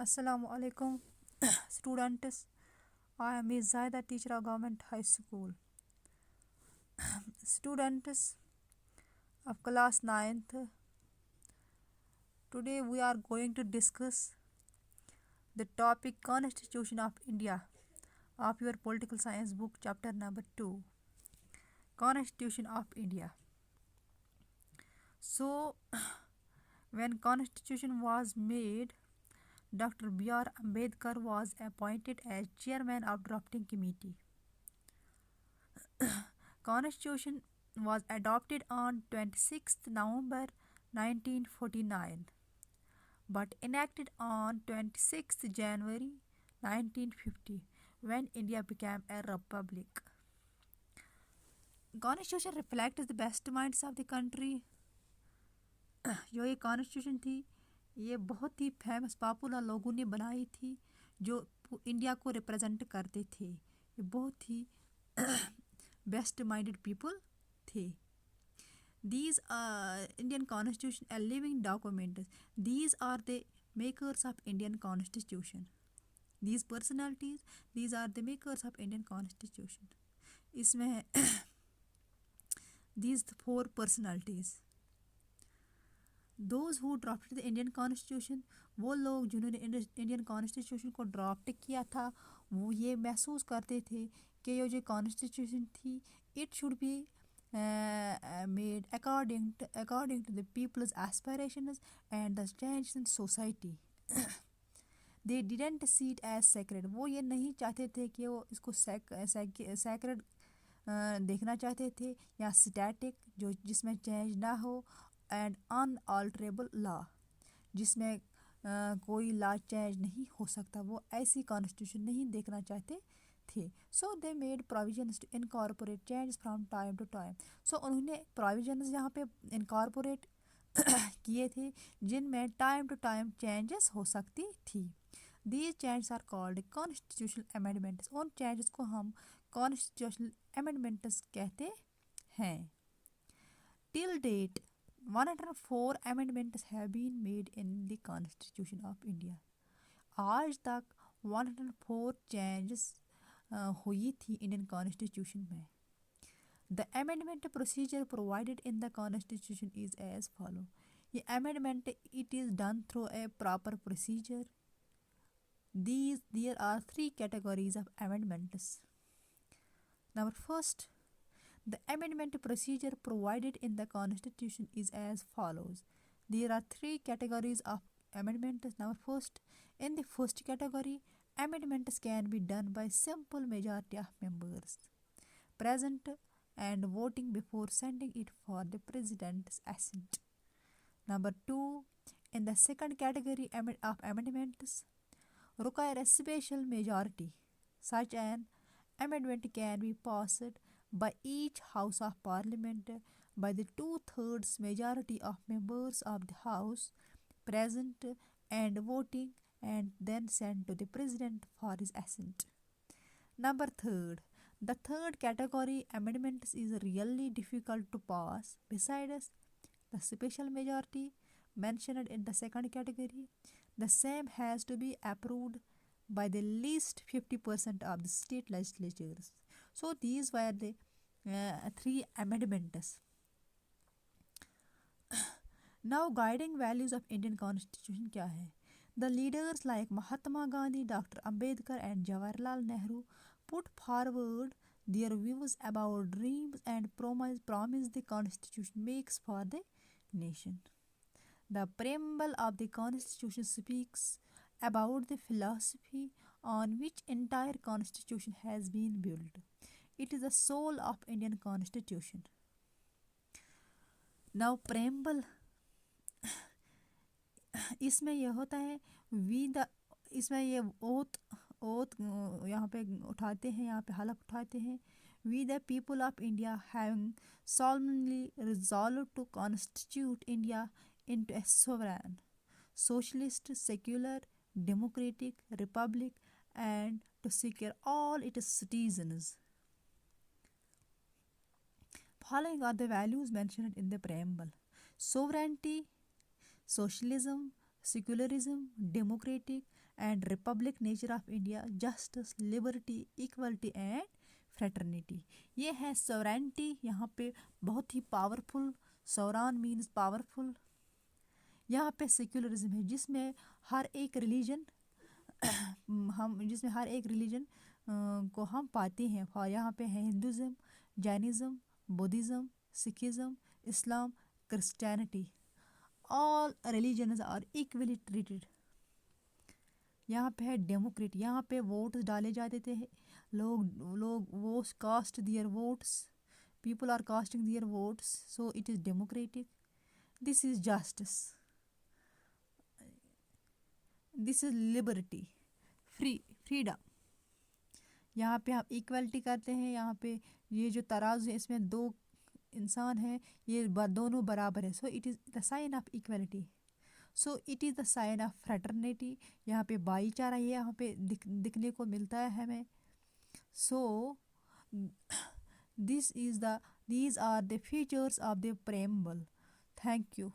Assalamu alaikum, students. I am Ms. Zaida, teacher of Government High School. Students of class ninth, today we are going to discuss the topic Constitution of India of your political science book, chapter number 2, Constitution of India. So, when Constitution was made, Dr. B.R. Ambedkar was appointed as chairman of drafting committee. Constitution was adopted on 26th November 1949 but enacted on 26th January 1950 when India became a republic. Constitution reflects the best minds of the country. जो ये constitution थी ये बहुत ही famous popular लोगों ने बनाई थी जो इंडिया को रिप्रेजेंट करते थे। ये बहुत ही बेस्ट माइंडेड पीपल थे। These Indian Constitution a living document. These are the makers of Indian Constitution. These personalities, these are the makers of Indian Constitution. इसमें है these four personalities. Those who drafted the Indian Constitution, वो लोग जिन्होंने Indian constitution को draft किया था वो ये महसूस करते थे कि ये जो कॉन्स्टिट्यूशन थी it should be made according to the people's aspirations and the changes in society. They didn't see it as sacred. वो ये नहीं चाहते थे कि वो इसको sacred देखना चाहते थे या static जो जिसमें चेंज ना हो एंड अनअल्टरेबल लॉ जिसमें कोई लॉ चेंज नहीं हो सकता। वो ऐसी कॉन्स्टिट्यूशन नहीं देखना चाहते थे। So they made provisions to incorporate change from time to time. So उन्होंने प्रोविजन्स यहाँ पे इनकॉर्पोरेट किए थे जिनमें टाइम टू टाइम चेंजेस हो सकती थी। These changes are called constitutional amendments. उन चेंजेस को हम कॉन्स्टिट्यूशनल अमेंडमेंट्स कहते हैं। Till date 104 amendments have been made in the Constitution of India. आज तक 104 changes हुई थी इंडियन कॉन्स्टिट्यूशन में। The amendment procedure provided in the Constitution is as follow. ये amendment it is done through a proper procedure. There are three categories of amendments. Number first, the amendment procedure provided in the Constitution is as follows. There are three categories of amendments. Number first, in the first category, amendments can be done by simple majority of members present and voting before sending it for the President's assent. Number two, in the second category of amendments, require a special majority. Such an amendment can be passed by each House of Parliament by the 2/3 majority of members of the House present and voting and then sent to the President for his assent. Number third, the third category amendments is really difficult to pass. Besides the special majority mentioned in the second category, the same has to be approved by the least 50% of the state legislatures. So these were the three amendments. Now guiding values of Indian Constitution क्या है? The leaders like Mahatma Gandhi, Dr. Ambedkar and Jawaharlal Nehru put forward their views about dreams and promise the Constitution makes for the nation. The preamble of the Constitution speaks about the philosophy on which entire Constitution has been built. It is the soul of Indian Constitution. Now preamble इसमें यह होता है इसमें ये oath यहाँ पे उठाते हैं, यहाँ पे हलफ उठाते हैं। We the people of India having solemnly resolved to constitute India into a sovereign, socialist, secular, democratic republic and to secure all its citizens. Following are the values mentioned in the preamble: sovereignty, socialism, secularism, democratic and republic nature of India, justice, liberty, equality and fraternity. ये है sovereignty, यहाँ पे बहुत ही powerful, सौरान means powerful. यहाँ पे secularism है जिसमें हर एक रिलीजन जिसमें हर एक रिलीजन को हम पाते हैं। और यहाँ पे है Hinduism, Jainism, Buddhism, Sikhism, Islam, Christianity. All religions are equally treated. यहाँ पे है डेमोक्रेट, यहाँ पे वोट डाले जाते थे। लोग वो cast their votes, people are casting their votes, so it is democratic. This is justice, this is liberty, freedom. यहाँ पे हम इक्वलिटी करते हैं। यहाँ पे ये जो तराजू है इसमें दो इंसान हैं, ये दोनों बराबर है, so it is the sign of equality. So it is the sign of fraternity. यहाँ पे भाईचारा ये यहाँ पे दिखने को मिलता है हमें। सो these are the features of the preamble. Thank you.